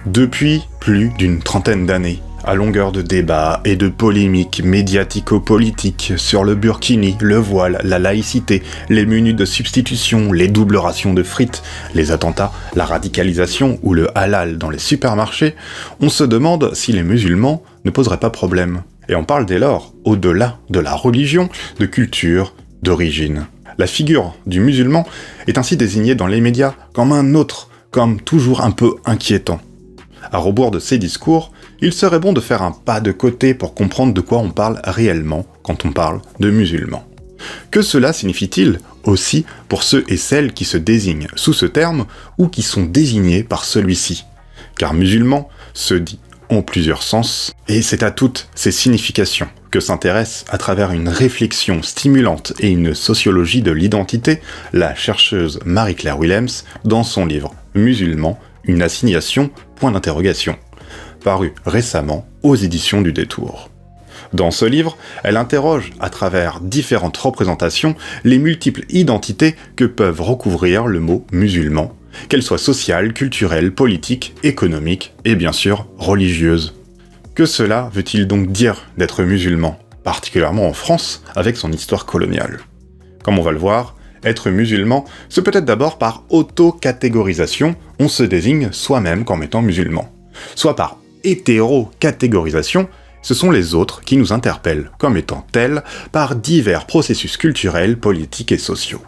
Depuis plus d'une trentaine d'années, à longueur de débats et de polémiques médiatico-politiques sur le burkini, le voile, la laïcité, les menus de substitution, les doubles rations de frites, les attentats, la radicalisation ou le halal dans les supermarchés, on se demande si les musulmans ne poseraient pas problème. Et on parle dès lors, au-delà de la religion, de culture, d'origine. La figure du musulman est ainsi désignée dans les médias comme un autre, comme toujours un peu inquiétant. À rebours de ces discours, il serait bon de faire un pas de côté pour comprendre de quoi on parle réellement quand on parle de musulmans. Que cela signifie-t-il aussi pour ceux et celles qui se désignent sous ce terme ou qui sont désignés par celui-ci? Car musulman se dit en plusieurs sens, et c'est à toutes ces significations que s'intéresse à travers une réflexion stimulante et une sociologie de l'identité la chercheuse Marie-Claire Willems dans son livre « Musulman, une assignation, point d'interrogation », paru récemment aux éditions du Détour. Dans ce livre, elle interroge, à travers différentes représentations, les multiples identités que peuvent recouvrir le mot musulman, qu'elles soient sociales, culturelles, politiques, économiques et bien sûr religieuses. Que cela veut-il donc dire d'être musulman, particulièrement en France, avec son histoire coloniale? Comme on va le voir, être musulman, c'est peut-être d'abord par auto-catégorisation, on se désigne soi-même comme étant musulman. Soit par hétéro-catégorisation, ce sont les autres qui nous interpellent comme étant tels par divers processus culturels, politiques et sociaux.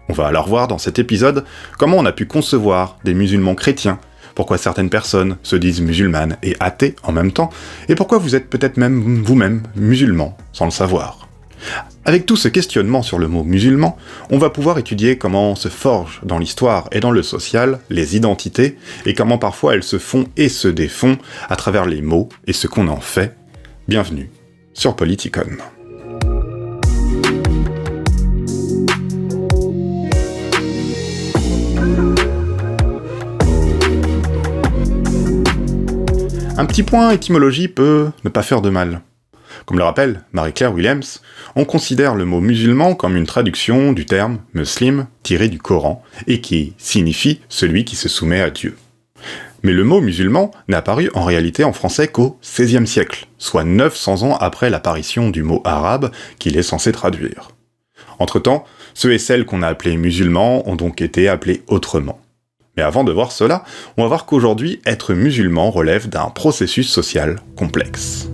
On va alors voir dans cet épisode comment on a pu concevoir des musulmans chrétiens, pourquoi certaines personnes se disent musulmanes et athées en même temps, et pourquoi vous êtes peut-être même vous-même musulman sans le savoir. Avec tout ce questionnement sur le mot musulman, on va pouvoir étudier comment se forgent dans l'histoire et dans le social les identités, et comment parfois elles se font et se défont à travers les mots et ce qu'on en fait. Bienvenue sur Politicon. Un petit point étymologie peut ne pas faire de mal. Comme le rappelle Marie-Claire Willems, on considère le mot musulman comme une traduction du terme muslim tiré du Coran et qui signifie celui qui se soumet à Dieu. Mais le mot musulman n'est apparu en réalité en français qu'au XVIe siècle, soit 900 ans après l'apparition du mot arabe qu'il est censé traduire. Entre-temps, ceux et celles qu'on a appelés musulmans ont donc été appelés autrement. Mais avant de voir cela, on va voir qu'aujourd'hui, être musulman relève d'un processus social complexe.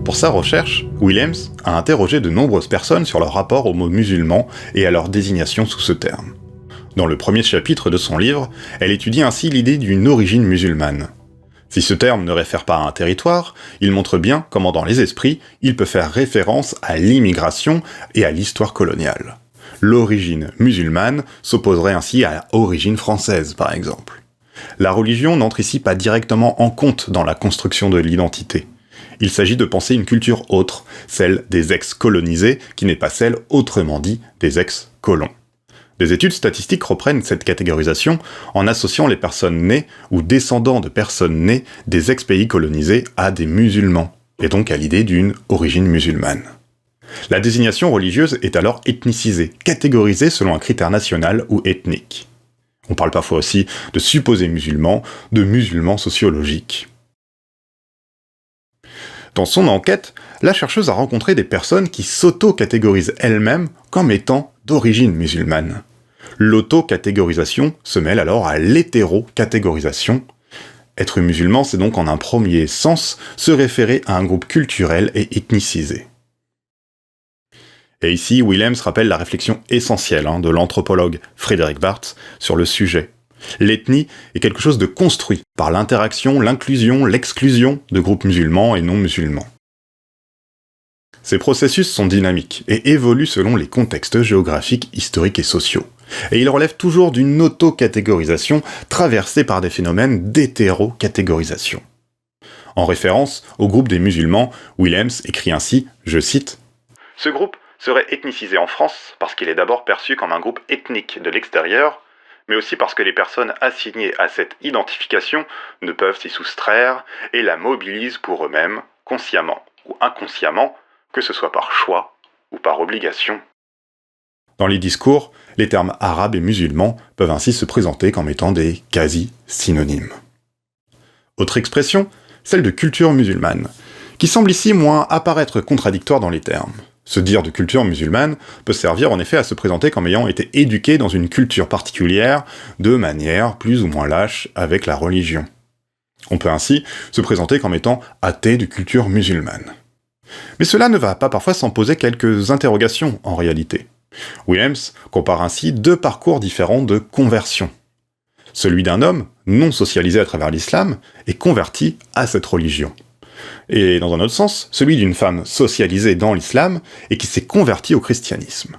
Pour sa recherche, Willems a interrogé de nombreuses personnes sur leur rapport au mot musulman et à leur désignation sous ce terme. Dans le premier chapitre de son livre, elle étudie ainsi l'idée d'une origine musulmane. Si ce terme ne réfère pas à un territoire, il montre bien comment dans les esprits, il peut faire référence à l'immigration et à l'histoire coloniale. L'origine musulmane s'opposerait ainsi à l'origine française, par exemple. La religion n'entre ici pas directement en compte dans la construction de l'identité. Il s'agit de penser une culture autre, celle des ex-colonisés, qui n'est pas celle, autrement dit, des ex-colons. Des études statistiques reprennent cette catégorisation en associant les personnes nées ou descendants de personnes nées des ex-pays colonisés à des musulmans, et donc à l'idée d'une origine musulmane. La désignation religieuse est alors ethnicisée, catégorisée selon un critère national ou ethnique. On parle parfois aussi de supposés musulmans, de musulmans sociologiques. Dans son enquête, la chercheuse a rencontré des personnes qui s'auto-catégorisent elles-mêmes comme étant d'origine musulmane. L'auto-catégorisation se mêle alors à l'hétéro-catégorisation. Être musulman, c'est donc en un premier sens se référer à un groupe culturel et ethnicisé. Et ici, Willems rappelle la réflexion essentielle de l'anthropologue Frédéric Barthes sur le sujet. L'ethnie est quelque chose de construit par l'interaction, l'inclusion, l'exclusion de groupes musulmans et non musulmans. Ces processus sont dynamiques et évoluent selon les contextes géographiques, historiques et sociaux. Et ils relèvent toujours d'une auto-catégorisation traversée par des phénomènes d'hétéro-catégorisation. En référence au groupe des musulmans, Willems écrit ainsi, je cite, « Ce groupe serait ethnicisé en France parce qu'il est d'abord perçu comme un groupe ethnique de l'extérieur, mais aussi parce que les personnes assignées à cette identification ne peuvent s'y soustraire et la mobilisent pour eux-mêmes, consciemment ou inconsciemment, que ce soit par choix ou par obligation. » Dans les discours, les termes arabes et musulmans peuvent ainsi se présenter comme étant des quasi-synonymes. Autre expression, celle de culture musulmane, qui semble ici moins apparaître contradictoire dans les termes. Se dire de culture musulmane peut servir en effet à se présenter comme ayant été éduqué dans une culture particulière, de manière plus ou moins lâche avec la religion. On peut ainsi se présenter comme étant athée de culture musulmane. Mais cela ne va pas parfois sans poser quelques interrogations en réalité. Williams compare ainsi deux parcours différents de conversion. Celui d'un homme, non socialisé à travers l'islam, est converti à cette religion. Et dans un autre sens, celui d'une femme socialisée dans l'islam et qui s'est convertie au christianisme.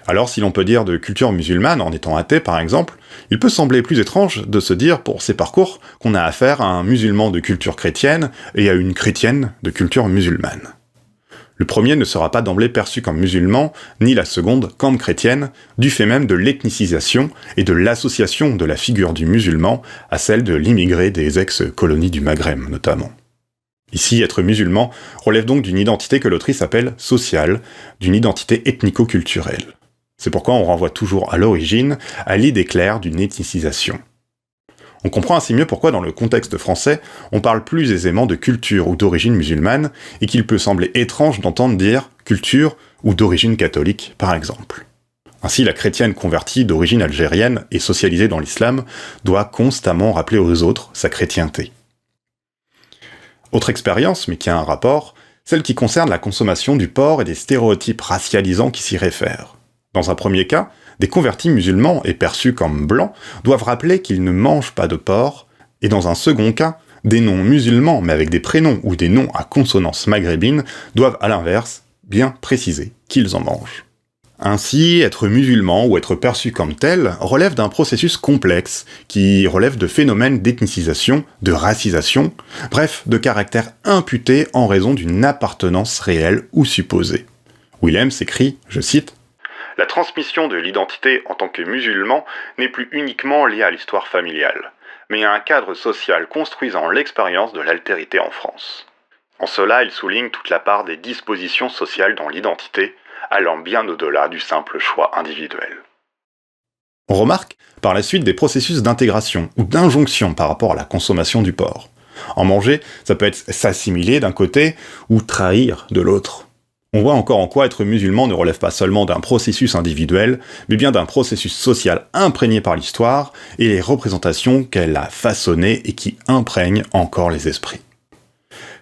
Alors si l'on peut dire de culture musulmane en étant athée par exemple, il peut sembler plus étrange de se dire pour ces parcours qu'on a affaire à un musulman de culture chrétienne et à une chrétienne de culture musulmane. Le premier ne sera pas d'emblée perçu comme musulman, ni la seconde comme chrétienne, du fait même de l'ethnicisation et de l'association de la figure du musulman à celle de l'immigré des ex-colonies du Maghreb notamment. Ici, être musulman relève donc d'une identité que l'autrice appelle sociale, d'une identité ethnico-culturelle. C'est pourquoi on renvoie toujours à l'origine à l'idée claire d'une ethnicisation. On comprend ainsi mieux pourquoi dans le contexte français, on parle plus aisément de culture ou d'origine musulmane, et qu'il peut sembler étrange d'entendre dire culture ou d'origine catholique, par exemple. Ainsi, la chrétienne convertie d'origine algérienne et socialisée dans l'islam doit constamment rappeler aux autres sa chrétienté. Autre expérience, mais qui a un rapport, celle qui concerne la consommation du porc et des stéréotypes racialisants qui s'y réfèrent. Dans un premier cas, des convertis musulmans et perçus comme blancs doivent rappeler qu'ils ne mangent pas de porc, et dans un second cas, des noms musulmans mais avec des prénoms ou des noms à consonance maghrébine doivent à l'inverse bien préciser qu'ils en mangent. Ainsi, être musulman ou être perçu comme tel relève d'un processus complexe qui relève de phénomènes d'ethnicisation, de racisation, bref, de caractère imputé en raison d'une appartenance réelle ou supposée. Williams écrit, je cite, « La transmission de l'identité en tant que musulman n'est plus uniquement liée à l'histoire familiale, mais à un cadre social construisant l'expérience de l'altérité en France. En cela, il souligne toute la part des dispositions sociales dans l'identité, allant bien au-delà du simple choix individuel. » On remarque par la suite des processus d'intégration ou d'injonction par rapport à la consommation du porc. En manger, ça peut être s'assimiler d'un côté ou trahir de l'autre. On voit encore en quoi être musulman ne relève pas seulement d'un processus individuel, mais bien d'un processus social imprégné par l'histoire et les représentations qu'elle a façonnées et qui imprègnent encore les esprits.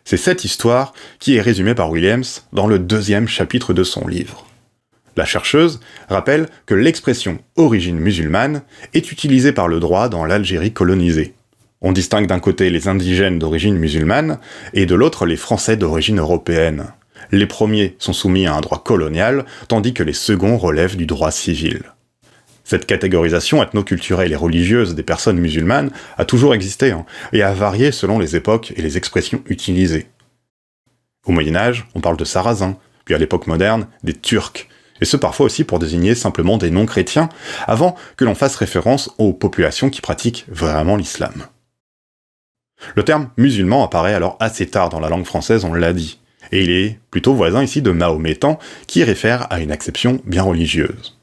C'est cette histoire qui est résumée par Williams dans le 2e chapitre de son livre. La chercheuse rappelle que l'expression « origine musulmane » est utilisée par le droit dans l'Algérie colonisée. On distingue d'un côté les indigènes d'origine musulmane et de l'autre les Français d'origine européenne. Les premiers sont soumis à un droit colonial, tandis que les seconds relèvent du droit civil. Cette catégorisation ethnoculturelle et religieuse des personnes musulmanes a toujours existé, et a varié selon les époques et les expressions utilisées. Au Moyen-Âge, on parle de Sarrasins, puis à l'époque moderne, des Turcs, et ce parfois aussi pour désigner simplement des non-chrétiens, avant que l'on fasse référence aux populations qui pratiquent vraiment l'islam. Le terme musulman apparaît alors assez tard dans la langue française, on l'a dit, et il est plutôt voisin ici de mahométan, qui réfère à une acception bien religieuse.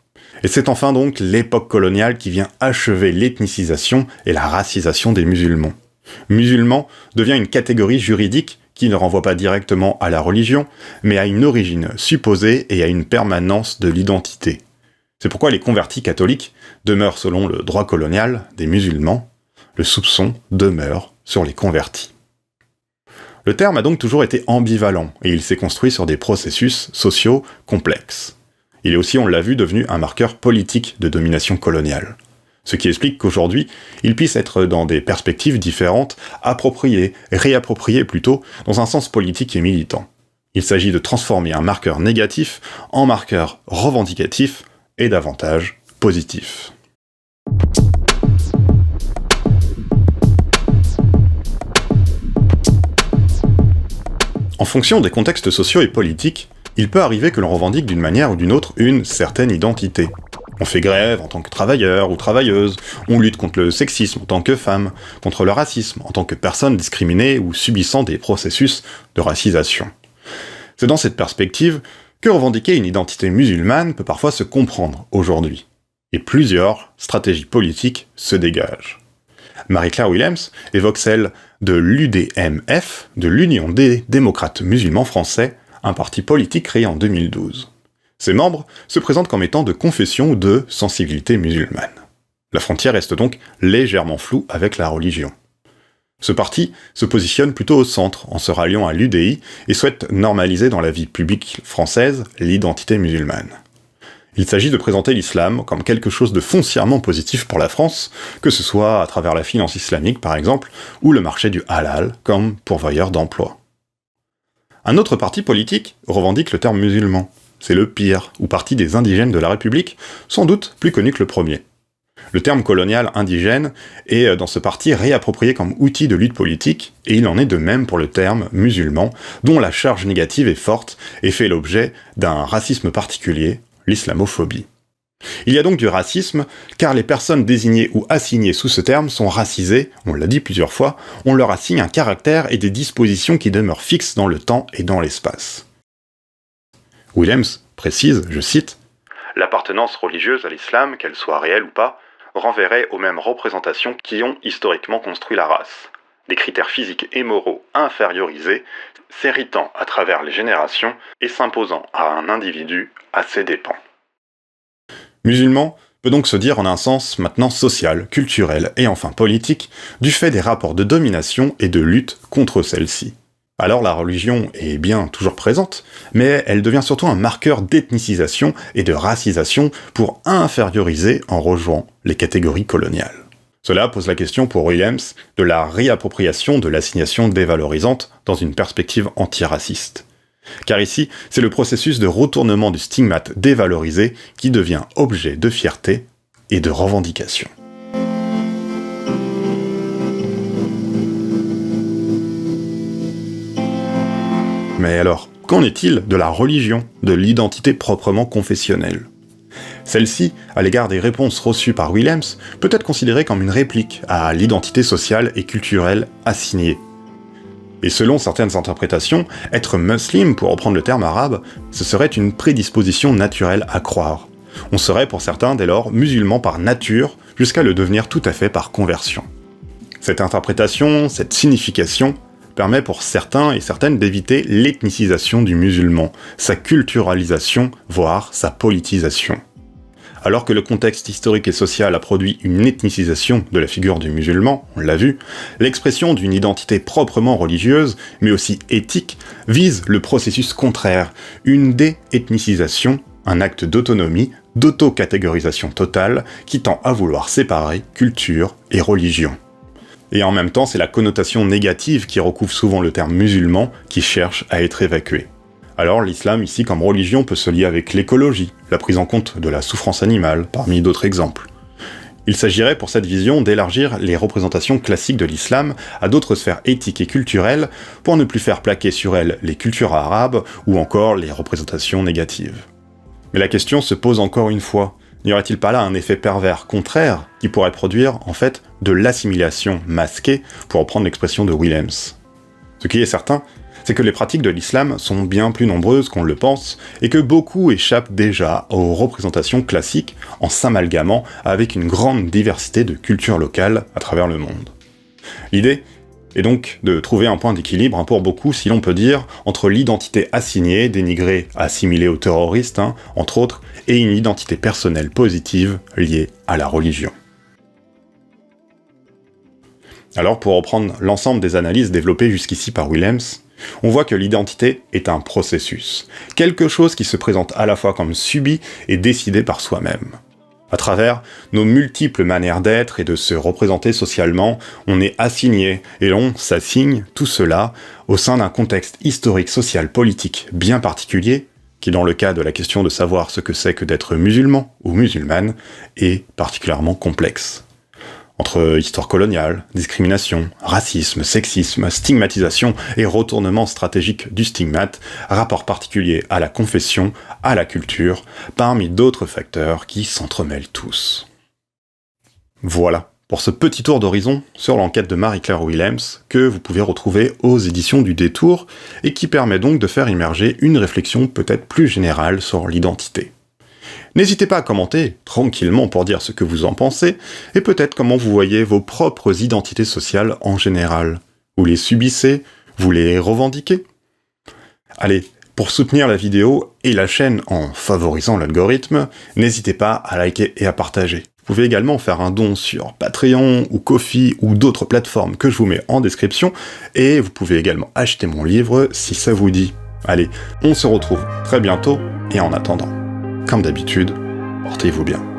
Et c'est enfin donc l'époque coloniale qui vient achever l'ethnicisation et la racisation des musulmans. Musulman devient une catégorie juridique qui ne renvoie pas directement à la religion, mais à une origine supposée et à une permanence de l'identité. C'est pourquoi les convertis catholiques demeurent selon le droit colonial des musulmans, le soupçon demeure sur les convertis. Le terme a donc toujours été ambivalent, et il s'est construit sur des processus sociaux complexes. Il est aussi, on l'a vu, devenu un marqueur politique de domination coloniale. Ce qui explique qu'aujourd'hui, il puisse être dans des perspectives différentes, approprié, réapproprié plutôt, dans un sens politique et militant. Il s'agit de transformer un marqueur négatif en marqueur revendicatif et davantage positif. En fonction des contextes sociaux et politiques, il peut arriver que l'on revendique d'une manière ou d'une autre une certaine identité. On fait grève en tant que travailleur ou travailleuse, on lutte contre le sexisme en tant que femme, contre le racisme en tant que personne discriminée ou subissant des processus de racisation. C'est dans cette perspective que revendiquer une identité musulmane peut parfois se comprendre aujourd'hui. Et plusieurs stratégies politiques se dégagent. Marie-Claire Williams évoque celle de l'UDMF, de l'Union des démocrates musulmans français, un parti politique créé en 2012. Ses membres se présentent comme étant de confession ou de sensibilité musulmane. La frontière reste donc légèrement floue avec la religion. Ce parti se positionne plutôt au centre en se ralliant à l'UDI et souhaite normaliser dans la vie publique française l'identité musulmane. Il s'agit de présenter l'islam comme quelque chose de foncièrement positif pour la France, que ce soit à travers la finance islamique par exemple, ou le marché du halal comme pourvoyeur d'emploi. Un autre parti politique revendique le terme musulman. C'est le PIR, ou Parti des indigènes de la République, sans doute plus connu que le premier. Le terme colonial indigène est dans ce parti réapproprié comme outil de lutte politique, et il en est de même pour le terme musulman, dont la charge négative est forte et fait l'objet d'un racisme particulier, l'islamophobie. Il y a donc du racisme, car les personnes désignées ou assignées sous ce terme sont racisées, on l'a dit plusieurs fois, on leur assigne un caractère et des dispositions qui demeurent fixes dans le temps et dans l'espace. Williams précise, je cite, « L'appartenance religieuse à l'islam, qu'elle soit réelle ou pas, renverrait aux mêmes représentations qui ont historiquement construit la race. Des critères physiques et moraux infériorisés, s'héritant à travers les générations et s'imposant à un individu à ses dépens. » Musulman peut donc se dire en un sens maintenant social, culturel et enfin politique, du fait des rapports de domination et de lutte contre celle-ci. Alors la religion est bien toujours présente, mais elle devient surtout un marqueur d'ethnicisation et de racisation pour inférioriser en rejoignant les catégories coloniales. Cela pose la question pour Williams de la réappropriation de l'assignation dévalorisante dans une perspective antiraciste. Car ici, c'est le processus de retournement du stigmate dévalorisé qui devient objet de fierté et de revendication. Mais alors, qu'en est-il de la religion, de l'identité proprement confessionnelle ? Celle-ci, à l'égard des réponses reçues par Williams, peut être considérée comme une réplique à l'identité sociale et culturelle assignée. Et selon certaines interprétations, être musulman, pour reprendre le terme arabe, ce serait une prédisposition naturelle à croire. On serait pour certains dès lors musulman par nature, jusqu'à le devenir tout à fait par conversion. Cette interprétation, cette signification, permet pour certains et certaines d'éviter l'ethnicisation du musulman, sa culturalisation, voire sa politisation. Alors que le contexte historique et social a produit une ethnicisation de la figure du musulman, on l'a vu, l'expression d'une identité proprement religieuse, mais aussi éthique, vise le processus contraire, une dé-ethnicisation, un acte d'autonomie, d'auto-catégorisation totale, qui tend à vouloir séparer culture et religion. Et en même temps, c'est la connotation négative qui recouvre souvent le terme musulman qui cherche à être évacuée. Alors l'islam ici comme religion peut se lier avec l'écologie, la prise en compte de la souffrance animale, parmi d'autres exemples. Il s'agirait pour cette vision d'élargir les représentations classiques de l'islam à d'autres sphères éthiques et culturelles pour ne plus faire plaquer sur elles les cultures arabes ou encore les représentations négatives. Mais la question se pose encore une fois, n'y aurait-il pas là un effet pervers contraire qui pourrait produire, en fait, de l'assimilation masquée, pour reprendre l'expression de Williams ? Ce qui est certain, c'est que les pratiques de l'islam sont bien plus nombreuses qu'on le pense, et que beaucoup échappent déjà aux représentations classiques en s'amalgamant avec une grande diversité de cultures locales à travers le monde. L'idée est donc de trouver un point d'équilibre, pour beaucoup, si l'on peut dire, entre l'identité assignée, dénigrée, assimilée aux terroristes, entre autres, et une identité personnelle positive liée à la religion. Alors, pour reprendre l'ensemble des analyses développées jusqu'ici par Williams, on voit que l'identité est un processus, quelque chose qui se présente à la fois comme subi et décidé par soi-même. À travers nos multiples manières d'être et de se représenter socialement, on est assigné et l'on s'assigne tout cela au sein d'un contexte historique, social, politique bien particulier, qui dans le cas de la question de savoir ce que c'est que d'être musulman ou musulmane, est particulièrement complexe. Entre histoire coloniale, discrimination, racisme, sexisme, stigmatisation et retournement stratégique du stigmate, rapport particulier à la confession, à la culture, parmi d'autres facteurs qui s'entremêlent tous. Voilà pour ce petit tour d'horizon sur l'enquête de Marie-Claire Williams, que vous pouvez retrouver aux éditions du Détour, et qui permet donc de faire immerger une réflexion peut-être plus générale sur l'identité. N'hésitez pas à commenter, tranquillement pour dire ce que vous en pensez, et peut-être comment vous voyez vos propres identités sociales en général. Vous les subissez, vous les revendiquez ? Allez, pour soutenir la vidéo et la chaîne en favorisant l'algorithme, n'hésitez pas à liker et à partager. Vous pouvez également faire un don sur Patreon ou Ko-fi ou d'autres plateformes que je vous mets en description, et vous pouvez également acheter mon livre si ça vous dit. Allez, on se retrouve très bientôt, et en attendant, comme d'habitude, portez-vous bien.